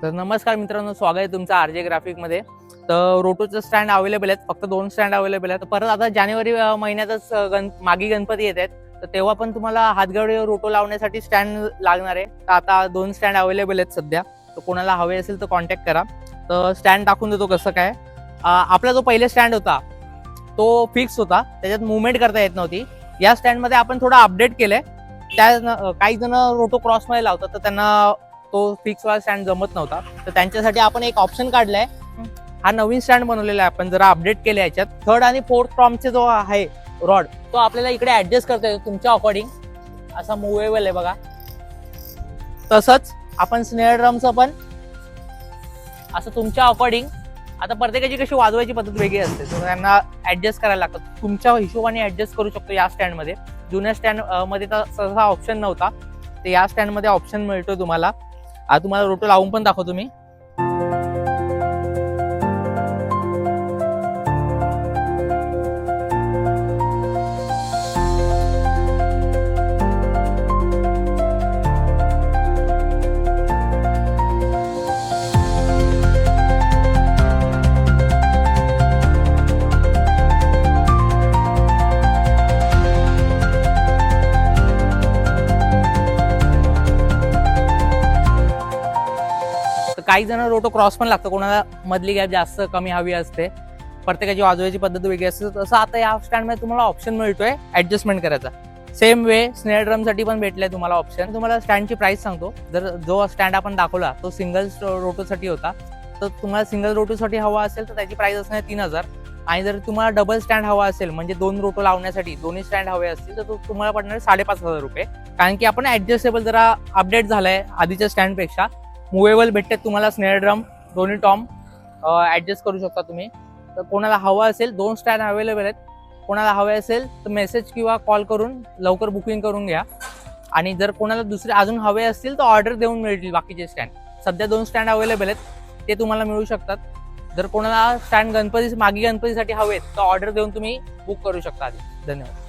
तर नमस्कार मित्रांनो, स्वागत आहे तुमचं आरजे ग्राफिकमध्ये. तर रोटोचं स्टँड अवेलेबल आहेत, फक्त 2 स्टँड अवेलेबल आहेत. परत आता जानेवारी महिन्यातच मागी गणपती येत आहेत, तर तेव्हा पण तुम्हाला हातगडी रोटो लावण्यासाठी स्टँड लागणार आहे. तर आता 2 स्टँड अवेलेबल आहेत सध्या. तर कोणाला हवे असेल तर कॉन्टॅक्ट करा. तर स्टँड टाकून देतो कसं काय. आपला जो पहिले स्टँड होता तो फिक्स होता, त्याच्यात मुवमेंट करता येत नव्हती. या स्टँडमध्ये आपण थोडं अपडेट केलंय. काही जण रोटो क्रॉसमध्ये लावतात, तर त्यांना तो फिक्स वाला स्टँड जमत नव्हता, तर त्यांच्यासाठी आपण एक ऑप्शन काढलाय. हा नवीन स्टँड बनवलेला आहे, आपण जरा अपडेट केले. याच्यात 3rd आणि 4th प्रॉमचे जो आहे रॉड, तो आपल्याला इकडे ऍडजस्ट करता येतो तुमच्या अकॉर्डिंग. असा मुव्हेबल आहे बघा. तसंच आपण स्नेअर ड्रमचं पण असं तुमच्या अकॉर्डिंग. आता प्रत्येकाची कशी वाजवायची पद्धत वेगळी असते, तर त्यांना ऍडजस्ट करायला लागतं. तुमच्या हिशोबाने ऍडजस्ट करू शकतो या स्टँडमध्ये. जुन्या स्टँड मध्ये तसा ऑप्शन नव्हता, तर या स्टँडमध्ये ऑप्शन मिळतो तुम्हाला. आता तुम्हाला रोटो लावून पण दाखवतो मी. काही जण रोटो क्रॉस पण लागतं, कोणाला मधली गॅप जास्त कमी हवी असते. प्रत्येकाची वाजवायची पद्धत वेगळी असते. तसं आता या स्टँडमध्ये तुम्हाला ऑप्शन मिळतोय ऍडजस्टमेंट करायचा. सेम वे स्नेअर ड्रमसाठी पण भेटलंय तुम्हाला ऑप्शन. तुम्हाला स्टँडची प्राइस सांगतो. जर जो स्टँड आपण दाखवला तो सिंगल रोटोसाठी होता, तर तुम्हाला सिंगल रोटोसाठी हवा असेल तर त्याची प्राइस असणार 3000. आणि जर तुम्हाला डबल स्टँड हवा असेल, म्हणजे 2 रोटो लावण्यासाठी दोन्ही स्टँड हवे असतील, तर तो तुम्हाला पडणार 5500 रुपये. कारण की आपण ऍडजस्टेबल जरा अपडेट झालाय आधीच्या स्टँडपेक्षा. मुव्हेबल भेटतात तुम्हाला स्नेअर ड्रम, दोन्ही टॉम ऍडजस्ट करू शकता तुम्ही. तर कोणाला हवं असेल 2 स्टँड अवेलेबल आहेत. कोणाला हवे असेल तर मेसेज किंवा कॉल करून लवकर बुकिंग करून घ्या. आणि जर कोणाला दुसरे अजून हवे असतील तर ऑर्डर देऊन मिळतील बाकीचे स्टँड. सध्या 2 स्टँड अवेलेबल आहेत, ते तुम्हाला मिळू शकतात. जर कोणाला स्टँड मागी गणपतीसाठी हवेत तर ऑर्डर देऊन तुम्ही बुक करू शकता आधी. धन्यवाद.